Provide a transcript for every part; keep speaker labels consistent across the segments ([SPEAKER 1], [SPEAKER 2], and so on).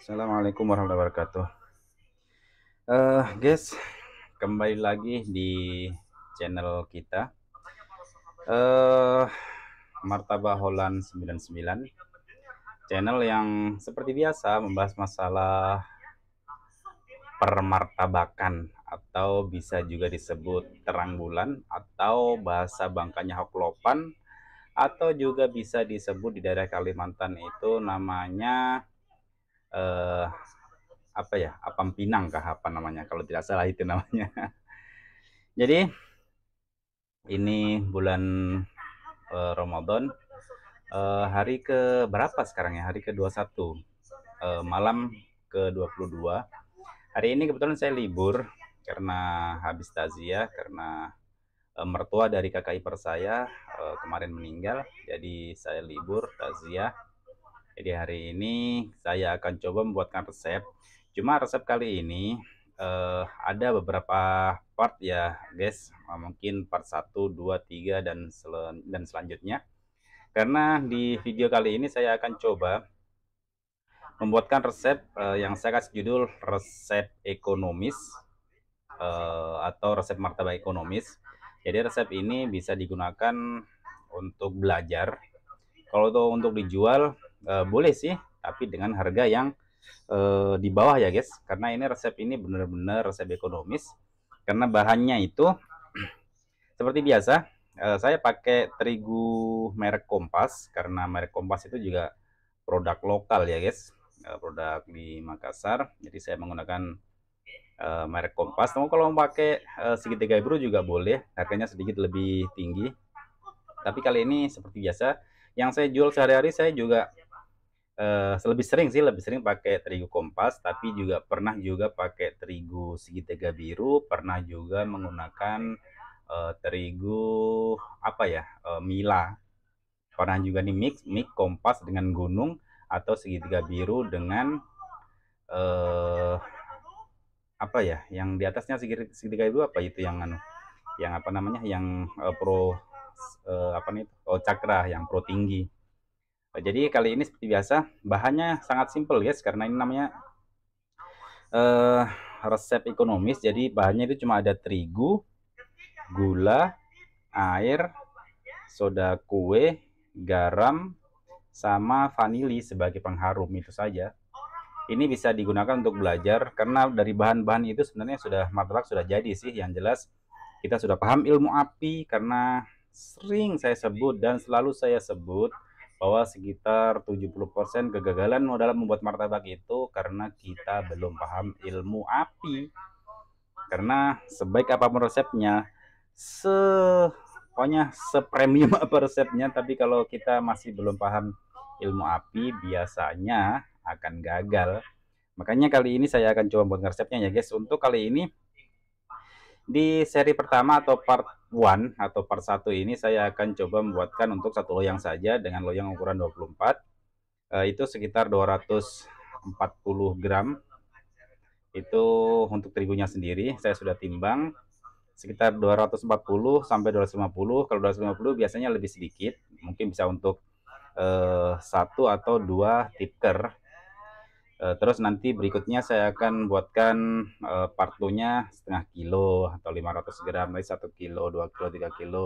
[SPEAKER 1] Assalamualaikum warahmatullahi wabarakatuh. Guys, kembali lagi di channel kita. Eh, Martabak Holland 99, channel yang seperti biasa membahas masalah permartabakan atau bisa juga disebut terang bulan atau bahasa bangkanya hoklopan atau juga bisa disebut di daerah Kalimantan itu namanya eh, apa ya? Apam Pinang kah apa namanya? Kalau tidak salah itu namanya. Jadi ini bulan Ramadan, hari ke berapa sekarang ya? Hari ke-21, malam ke-22. Hari ini kebetulan saya libur karena habis takziah karena mertua dari kakak ipar saya kemarin meninggal. Jadi saya libur takziah. Jadi hari ini saya akan coba membuatkan resep. Cuma resep kali ini ada beberapa part ya, guys. Mungkin part satu, 2, 3 dan selanjutnya. Karena di video kali ini saya akan coba membuatkan resep yang saya kasih judul resep ekonomis atau resep martabak ekonomis. Jadi resep ini bisa digunakan untuk belajar. Kalau untuk dijual boleh sih, tapi dengan harga yang di bawah ya guys. Karena ini resep ini benar-benar resep ekonomis. Karena bahannya itu seperti biasa, saya pakai terigu merek Kompas karena merek Kompas itu juga produk lokal ya guys, produk di Makassar. Jadi saya menggunakan merek Kompas. Namun kalau mau pakai segitiga biru juga boleh, harganya sedikit lebih tinggi. Tapi kali ini seperti biasa, yang saya jual sehari-hari saya juga lebih sering pakai terigu Kompas, tapi juga pernah juga pakai terigu segitiga biru, pernah juga menggunakan terigu apa ya, Mila. Pernah juga nih mix Kompas dengan Gunung atau segitiga biru dengan apa ya, yang di atasnya segitiga biru apa itu yang yang apa namanya, yang pro apa nih, oh cakra yang pro tinggi. Jadi kali ini seperti biasa bahannya sangat simpel guys, karena ini namanya eh, resep ekonomis. Jadi bahannya itu cuma ada terigu, gula, air, soda kue, garam, sama vanili sebagai pengharum, itu saja. Ini bisa digunakan untuk belajar karena dari bahan-bahan itu sebenarnya sudah martabak sudah jadi sih. Yang jelas kita sudah paham ilmu api karena sering saya sebut dan selalu saya sebut bahwa sekitar 70% kegagalan dalam membuat martabak itu karena kita belum paham ilmu api. Karena sebaik apapun resepnya, se pokoknya sepremium apa resepnya, tapi kalau kita masih belum paham ilmu api biasanya akan gagal. Makanya kali ini saya akan coba buat resepnya ya guys. Untuk kali ini di seri pertama atau part 1 atau part 1 ini saya akan coba membuatkan untuk satu loyang saja dengan loyang ukuran 24. Itu sekitar 240 gram. Itu untuk terigunya sendiri saya sudah timbang sekitar 240 sampai 250. Kalau 250 biasanya lebih sedikit, mungkin bisa untuk satu atau dua tipker. Terus nanti berikutnya saya akan buatkan part 2-nya setengah kilo atau 500 gram, nanti 1 kilo, 2 kilo, 3 kilo,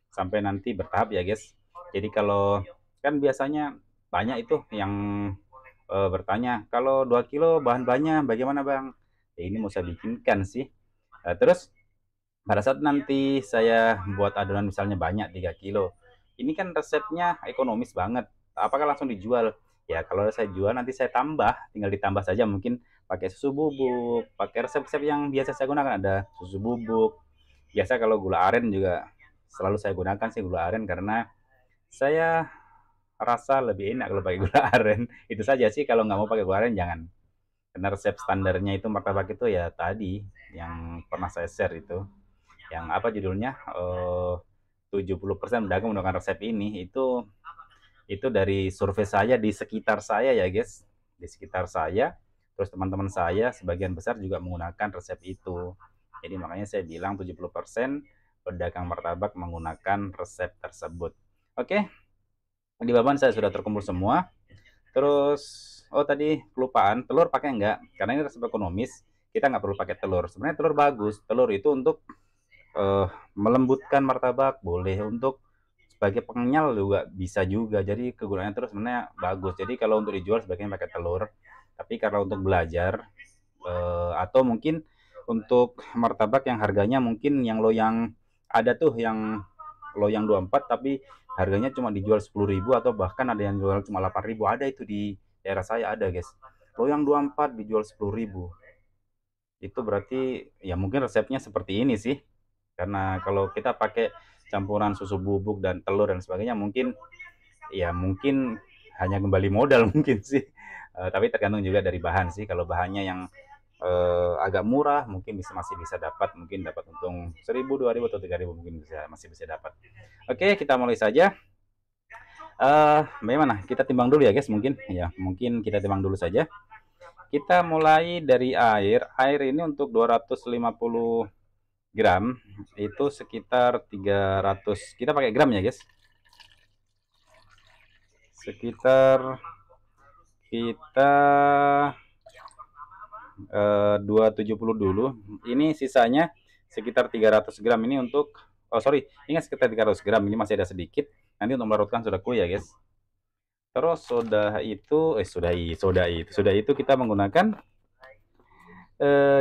[SPEAKER 1] sampai nanti bertahap ya guys. Jadi kalau kan biasanya banyak itu yang bertanya, kalau 2 kilo bahan-bahannya bagaimana bang? Ya, ini mau saya bikinkan sih. Terus pada saat nanti saya buat adonan misalnya banyak 3 kilo, ini kan resepnya ekonomis banget. Apakah langsung dijual? Ya kalau saya jual nanti saya tambah, tinggal ditambah saja mungkin pakai susu bubuk, pakai resep-resep yang biasa saya gunakan ada susu bubuk. Biasa kalau gula aren juga selalu saya gunakan sih gula aren karena saya rasa lebih enak kalau pakai gula aren. Itu saja sih, kalau nggak mau pakai gula aren jangan. Karena resep standarnya itu martabak itu ya tadi yang pernah saya share itu, yang apa judulnya, 70% pedagang menggunakan resep ini. Itu dari survei saya di sekitar saya ya guys, di sekitar saya. Terus teman-teman saya sebagian besar juga menggunakan resep itu. Jadi makanya saya bilang 70% pedagang martabak menggunakan resep tersebut. Oke, di bahan saya sudah terkumpul semua. Terus oh tadi kelupaan, telur pakai enggak? Karena ini resep ekonomis, kita nggak perlu pakai telur. Sebenarnya telur bagus. Telur itu untuk melembutkan martabak, boleh untuk sebagai pengenyal juga bisa juga. Jadi kegunaannya terus sebenarnya bagus. Jadi kalau untuk dijual sebaiknya pakai telur. Tapi kalau untuk belajar atau mungkin untuk martabak yang harganya mungkin yang loyang, ada tuh yang loyang 24 tapi harganya cuma dijual 10.000 atau bahkan ada yang jual cuma 8.000, ada itu di daerah saya ada guys, loyang 24 dijual 10.000. Itu berarti ya mungkin resepnya seperti ini sih, karena kalau kita pakai campuran susu bubuk dan telur dan sebagainya mungkin ya mungkin hanya kembali modal mungkin sih. Tapi tergantung juga dari bahan sih. Kalau bahannya yang agak murah mungkin masih bisa dapat, mungkin dapat untung 1.000, 2.000 atau 3.000 mungkin masih bisa dapat. Oke, kita mulai saja. Bagaimana? Kita timbang dulu ya guys, mungkin ya, mungkin kita timbang dulu saja. Kita mulai dari air. Air ini untuk 250 gram itu sekitar 300. Kita pakai gram ya guys. Sekitar kita 270 dulu. Ini sisanya sekitar 300 gram ini untuk, oh sorry, ingat sekitar 300 gram, ini masih ada sedikit. Nanti untuk melarutkan soda kue ya guys. Terus soda itu kita menggunakan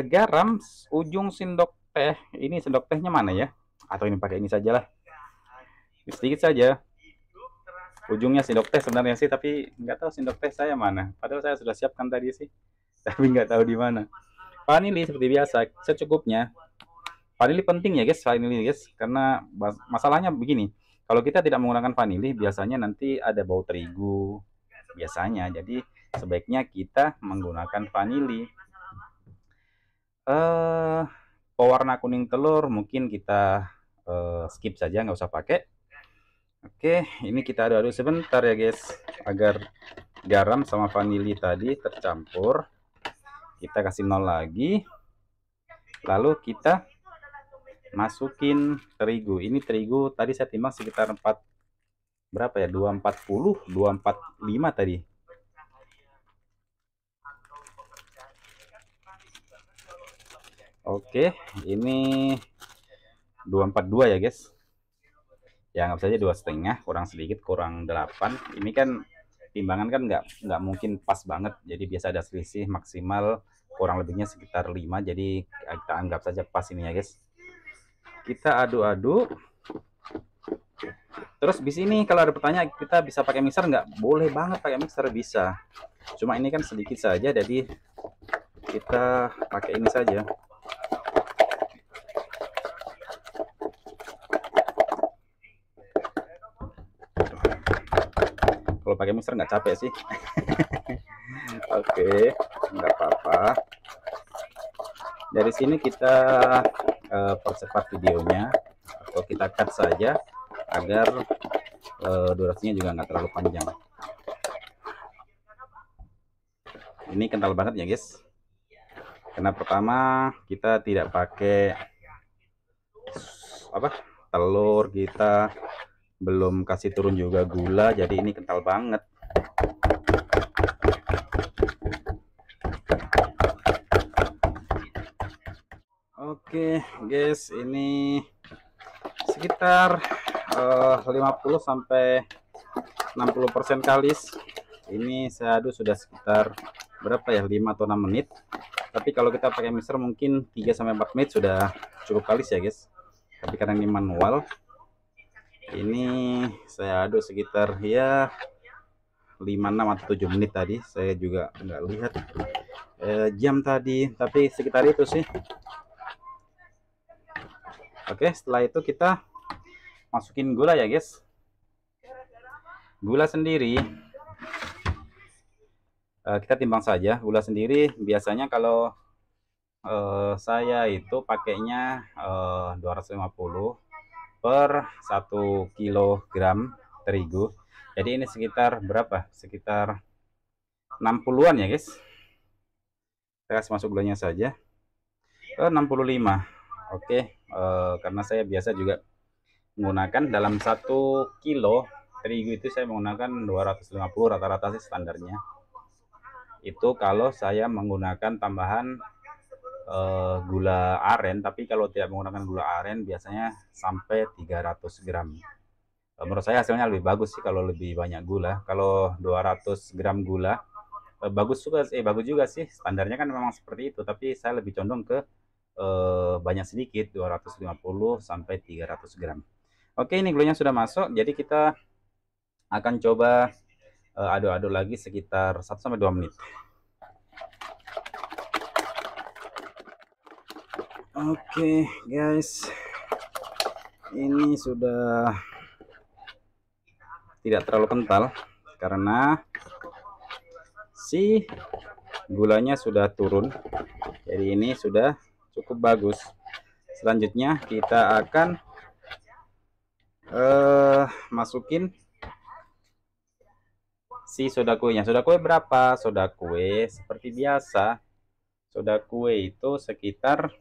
[SPEAKER 1] garam ujung sendok teh. Ini sendok tehnya mana ya? Atau ini pakai ini sajalah. Sedikit saja. Ujungnya sendok teh sebenarnya sih, tapi nggak tahu sendok teh saya mana. Padahal saya sudah siapkan tadi sih, tapi nggak tahu di mana. Vanili seperti biasa, secukupnya. Vanili penting ya guys, vanili guys, karena masalahnya begini. Kalau kita tidak menggunakan vanili, biasanya nanti ada bau terigu biasanya. Jadi sebaiknya kita menggunakan vanili. Pewarna kuning telur mungkin kita skip saja, nggak usah pakai. Oke, ini kita aduk-aduk sebentar ya guys, agar garam sama vanili tadi tercampur. Kita kasih 0 lagi, lalu kita masukin terigu. Ini terigu tadi saya timbang sekitar 4, berapa ya, 240, 245 tadi. Oke, ini 242 ya guys. Ya anggap saja 2,5, kurang sedikit, kurang 8. Ini kan timbangan kan nggak mungkin pas banget, jadi biasa ada selisih maksimal kurang lebihnya sekitar 5, jadi kita anggap saja pas ini ya guys. Kita aduk-aduk. Terus di sini kalau ada pertanyaan kita bisa pakai mixer nggak? Boleh banget pakai mixer, bisa. Cuma ini kan sedikit saja, jadi kita pakai ini saja. Kalau pakai mixer nggak capek sih. Oke, nggak apa-apa. Dari sini kita percepat videonya, atau kita cut saja agar durasinya juga nggak terlalu panjang. Ini kental banget ya guys, karena pertama kita tidak pakai telur, kita belum kasih turun juga gula, jadi ini kental banget. Oke guys, ini sekitar 50 sampai 60% kalis. Ini saya aduk sudah sekitar berapa ya, 5 atau 6 menit. Tapi kalau kita pakai mixer mungkin 3 sampai 4 menit sudah cukup kalis ya guys. Tapi karena ini manual, ini saya aduk sekitar ya 5, 6 atau 7 menit tadi. Saya juga nggak lihat jam tadi, tapi sekitar itu sih. Oke, setelah itu kita masukin gula ya guys. Gula sendiri kita timbang saja. Gula sendiri biasanya kalau saya itu pakainya 250 per 1 kilogram terigu. Jadi ini sekitar berapa? Sekitar 60-an ya guys. Saya kasih masuk gulanya saja. 65. Oke, karena saya biasa juga menggunakan dalam 1 kilo terigu itu saya menggunakan 250 rata-rata sih standarnya. Itu kalau saya menggunakan tambahan gula aren, tapi kalau tidak menggunakan gula aren biasanya sampai 300 gram. Menurut saya hasilnya lebih bagus sih kalau lebih banyak gula. Kalau 200 gram gula bagus juga sih, standarnya kan memang seperti itu, tapi saya lebih condong ke banyak sedikit, 250 sampai 300 gram. Oke, ini gulanya sudah masuk, jadi kita akan coba aduk-aduk lagi sekitar 1 sampai 2 menit. Oke, guys. Ini sudah tidak terlalu kental karena si gulanya sudah turun. Jadi ini sudah cukup bagus. Selanjutnya kita akan masukin si soda kuenya. Soda kue berapa? Soda kue seperti biasa. Soda kue itu sekitar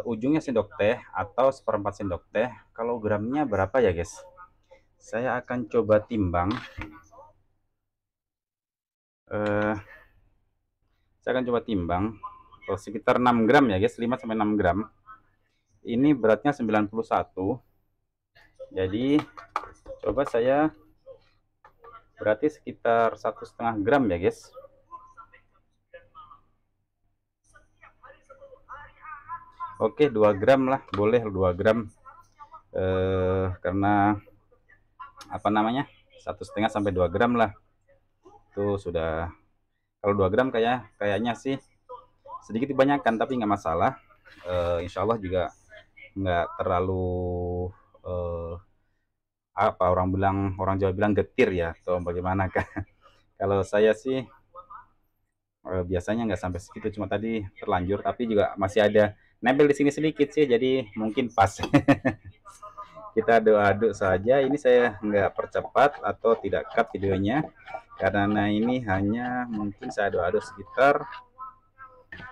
[SPEAKER 1] ujungnya sendok teh atau seperempat sendok teh. Kalau gramnya berapa ya guys? Saya akan coba timbang. Saya akan coba timbang. Sekitar 6 gram ya guys, 5 sampai 6 gram. Ini beratnya 91. Jadi coba saya berarti sekitar 1,5 gram ya guys. Oke, 2 gram lah, boleh 2 gram. Karena apa namanya, 1,5 sampai 2 gram lah. Itu sudah, kalau 2 gram kayaknya sih sedikit dibanyakan, tapi nggak masalah. Insya Allah juga nggak terlalu orang Jawa bilang getir ya, atau bagaimana kan. Kalau saya sih biasanya nggak sampai segitu, cuma tadi terlanjur, tapi juga masih ada nempel di sini sedikit sih, jadi mungkin pas. Kita aduk-aduk saja. Ini saya nggak percepat atau tidak cut videonya karena ini hanya mungkin saya aduk-aduk sekitar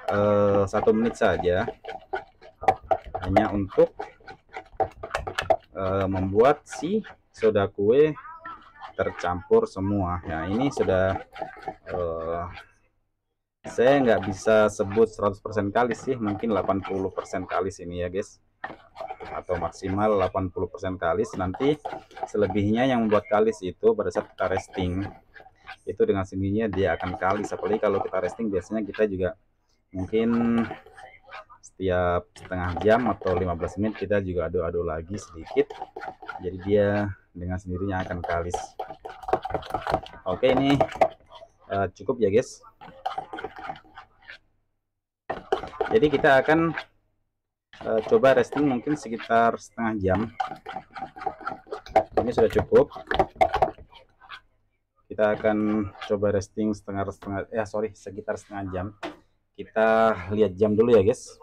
[SPEAKER 1] 1 menit saja, hanya untuk membuat si soda kue tercampur semua. Nah, ini sudah saya nggak bisa sebut 100% kalis sih, mungkin 80% kalis ini ya guys, atau maksimal 80% kalis. Nanti selebihnya yang membuat kalis itu pada saat kita resting, itu dengan sendirinya dia akan kalis. Apalagi kalau kita resting, biasanya kita juga mungkin setiap setengah jam atau 15 menit kita juga aduk-aduk lagi sedikit, jadi dia dengan sendirinya akan kalis. Oke, ini cukup ya guys. Jadi kita akan coba resting mungkin sekitar setengah jam. Ini sudah cukup. Kita akan coba resting sekitar setengah jam. Kita lihat jam dulu ya guys.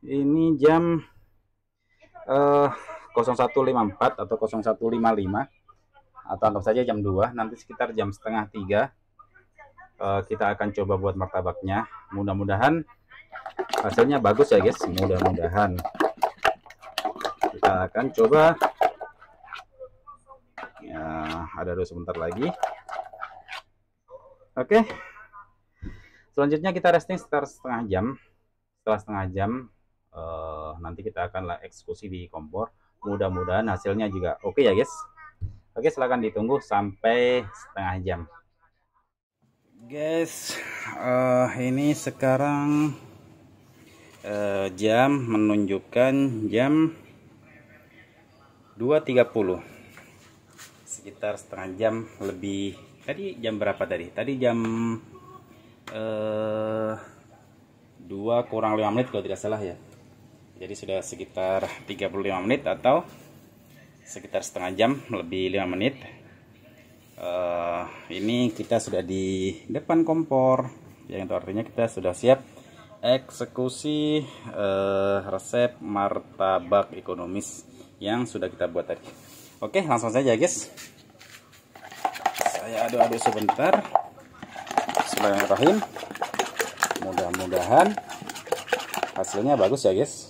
[SPEAKER 1] Ini jam 01.54 atau 01.55, atau anggap saja jam 2. Nanti sekitar jam setengah 3 kita akan coba buat martabaknya. Mudah-mudahan hasilnya bagus ya guys, mudah-mudahan. Kita akan coba ya, ada dulu sebentar lagi. Oke, selanjutnya kita resting sekitar setengah jam. Setelah setengah jam nanti kita akan eksekusi di kompor. Mudah-mudahan hasilnya juga oke ya guys. Oke, silahkan ditunggu sampai setengah jam guys. Ini sekarang jam menunjukkan jam 2.30, sekitar setengah jam lebih. Tadi jam berapa tadi? Tadi jam 2 kurang 5 menit kalau tidak salah ya. Jadi sudah sekitar 35 menit atau sekitar setengah jam lebih 5 menit. Ini kita sudah di depan kompor, yang itu artinya kita sudah siap eksekusi resep martabak ekonomis yang sudah kita buat tadi. Oke, langsung saja guys. Saya aduk-aduk sebentar. Bismillahirrahmanirrahim. Mudah-mudahan hasilnya bagus ya guys.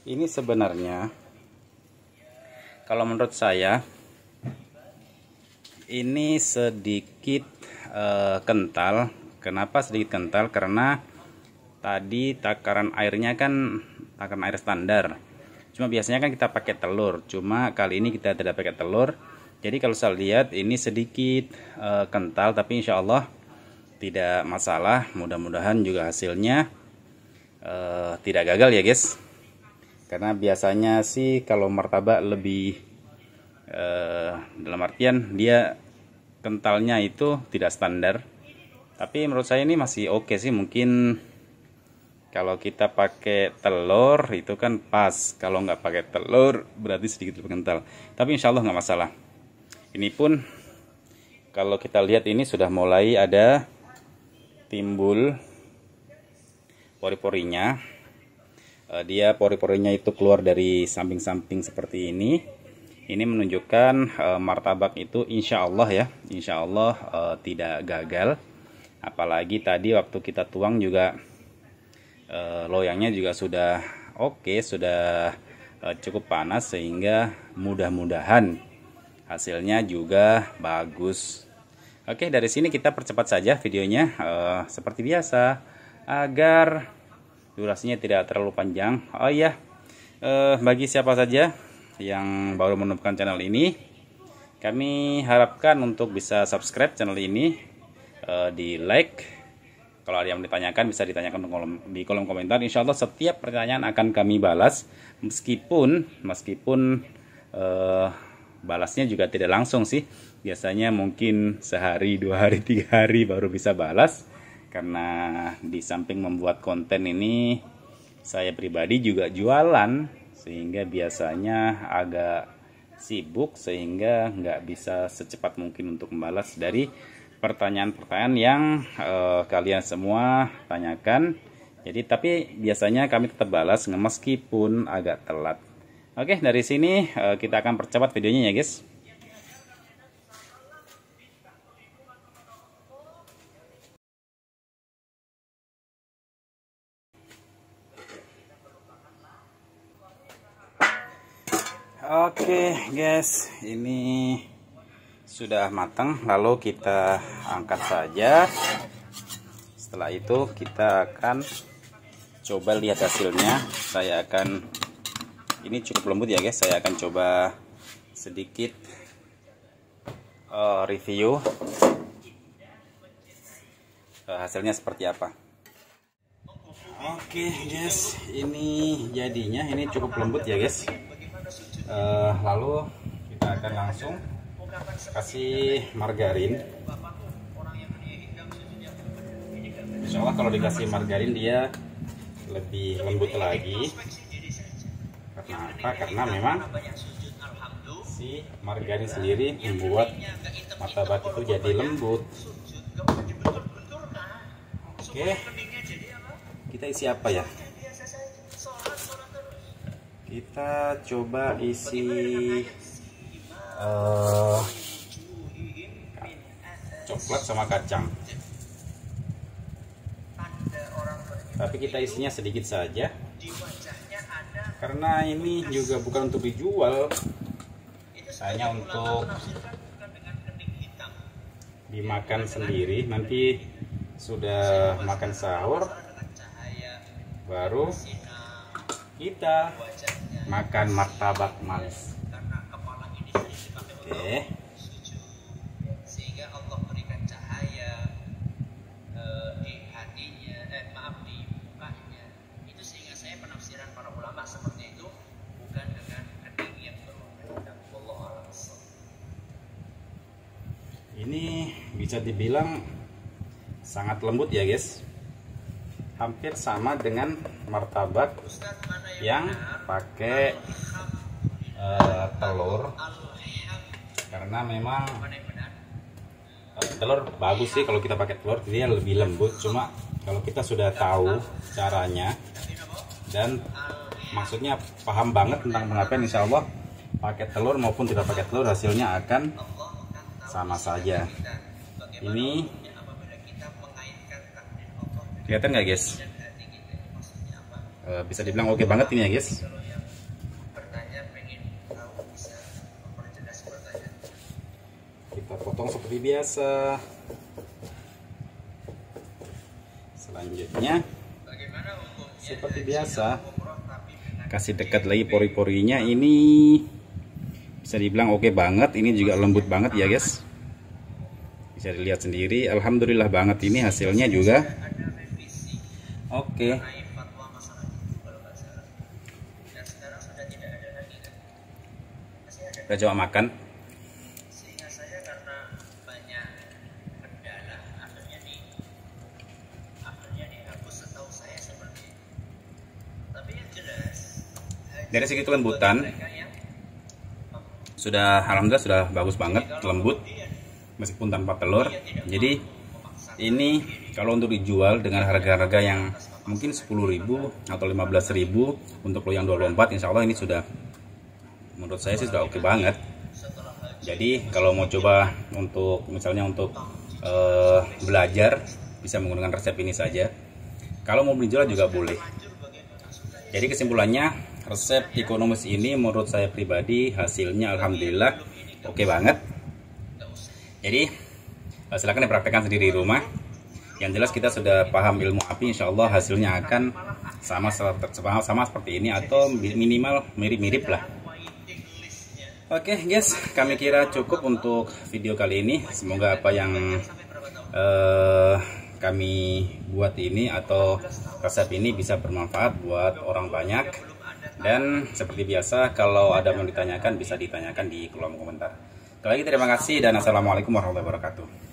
[SPEAKER 1] Ini sebenarnya kalau menurut saya ini sedikit kental. Kenapa sedikit kental? Karena tadi takaran airnya kan takaran air standar. Cuma biasanya kan kita pakai telur. Cuma kali ini kita tidak pakai telur. Jadi kalau saya lihat ini sedikit kental, tapi insya Allah tidak masalah. Mudah-mudahan juga hasilnya tidak gagal ya guys. Karena biasanya sih kalau martabak lebih dalam artian dia kentalnya itu tidak standar. Tapi menurut saya ini masih oke sih. Mungkin kalau kita pakai telur itu kan pas. Kalau nggak pakai telur berarti sedikit lebih kental. Tapi insya Allah nggak masalah. Ini pun kalau kita lihat ini sudah mulai ada timbul pori-porinya. Dia pori-porinya itu keluar dari samping-samping seperti ini. Ini menunjukkan martabak itu insya Allah ya, insya Allah tidak gagal. Apalagi tadi waktu kita tuang juga loyangnya juga sudah oke, sudah cukup panas, sehingga mudah-mudahan hasilnya juga bagus. Oke, dari sini kita percepat saja videonya seperti biasa agar durasinya tidak terlalu panjang. Oh iya, bagi siapa saja yang baru menemukan channel ini, kami harapkan untuk bisa subscribe channel ini, di like. Kalau ada yang ditanyakan bisa ditanyakan di kolom komentar. Insya Allah setiap pertanyaan akan kami balas, meskipun balasnya juga tidak langsung sih. Biasanya mungkin sehari, 2 hari, 3 hari baru bisa balas. Karena di samping membuat konten ini, saya pribadi juga jualan, sehingga biasanya agak sibuk, sehingga nggak bisa secepat mungkin untuk membalas dari pertanyaan-pertanyaan yang kalian semua tanyakan. Jadi tapi biasanya kami tetap balas meskipun agak telat. Oke, dari sini kita akan percepat videonya ya guys. Oke guys, ini sudah matang, lalu kita angkat saja. Setelah itu kita akan coba lihat hasilnya. Saya akan, ini cukup lembut ya guys, saya akan coba sedikit review hasilnya seperti apa. Oke guys, ini jadinya, ini cukup lembut ya guys. Lalu kita akan langsung kasih margarin. Insya Allah kalau dikasih margarin dia lebih lembut lagi. Karena apa? Karena memang si margarin sendiri membuat martabak itu jadi lembut. Oke, kita isi apa ya? Kita coba isi coklat sama kacang. Tapi kita isinya sedikit saja, karena ini juga bukan untuk dijual, hanya untuk dimakan sendiri. Nanti sudah makan sahur baru kita makan martabak manis. Oke. Sehingga Allah berikan cahaya di hatinya, di mukanya. Itu sehingga saya penafsiran para ulama seperti itu, bukan dengan kening yang berwarna hitam. Wallahu a'lam. Ini bisa dibilang sangat lembut ya guys. Hampir sama dengan martabak yang pakai telur. Karena memang telur bagus sih, kalau kita pakai telur dia lebih lembut. Cuma kalau kita sudah tahu caranya dan maksudnya paham banget tentang pengapian, insya Allah pakai telur maupun tidak pakai telur hasilnya akan sama saja. Ini kelihatan nggak guys? Bisa dibilang oke banget ini ya guys. potong seperti biasa. Selanjutnya seperti biasa, kasih dekat lagi pori-porinya. Ini bisa dibilang oke banget, ini juga lembut banget ya guys, bisa dilihat sendiri. Alhamdulillah banget ini hasilnya juga oke. Kita coba makan. Dari segi kelembutan sudah, alhamdulillah sudah bagus banget, lembut meskipun tanpa telur. Jadi ini kalau untuk dijual dengan harga-harga yang mungkin 10.000 atau 15.000 untuk loyang 24, insya Allah ini sudah, menurut saya sih sudah oke banget. Jadi kalau mau coba untuk misalnya untuk belajar, bisa menggunakan resep ini saja. Kalau mau dijual juga boleh. Jadi kesimpulannya, resep ekonomis ini menurut saya pribadi hasilnya alhamdulillah oke banget. Jadi silakan dipraktekkan sendiri di rumah. Yang jelas kita sudah paham ilmu api, insya Allah hasilnya akan sama seperti ini atau minimal mirip-mirip lah. Oke guys, kami kira cukup untuk video kali ini. Semoga apa yang kami buat ini atau resep ini bisa bermanfaat buat orang banyak. Dan seperti biasa, kalau ada yang ditanyakan bisa ditanyakan di kolom komentar. Sekali lagi terima kasih dan assalamualaikum warahmatullahi wabarakatuh.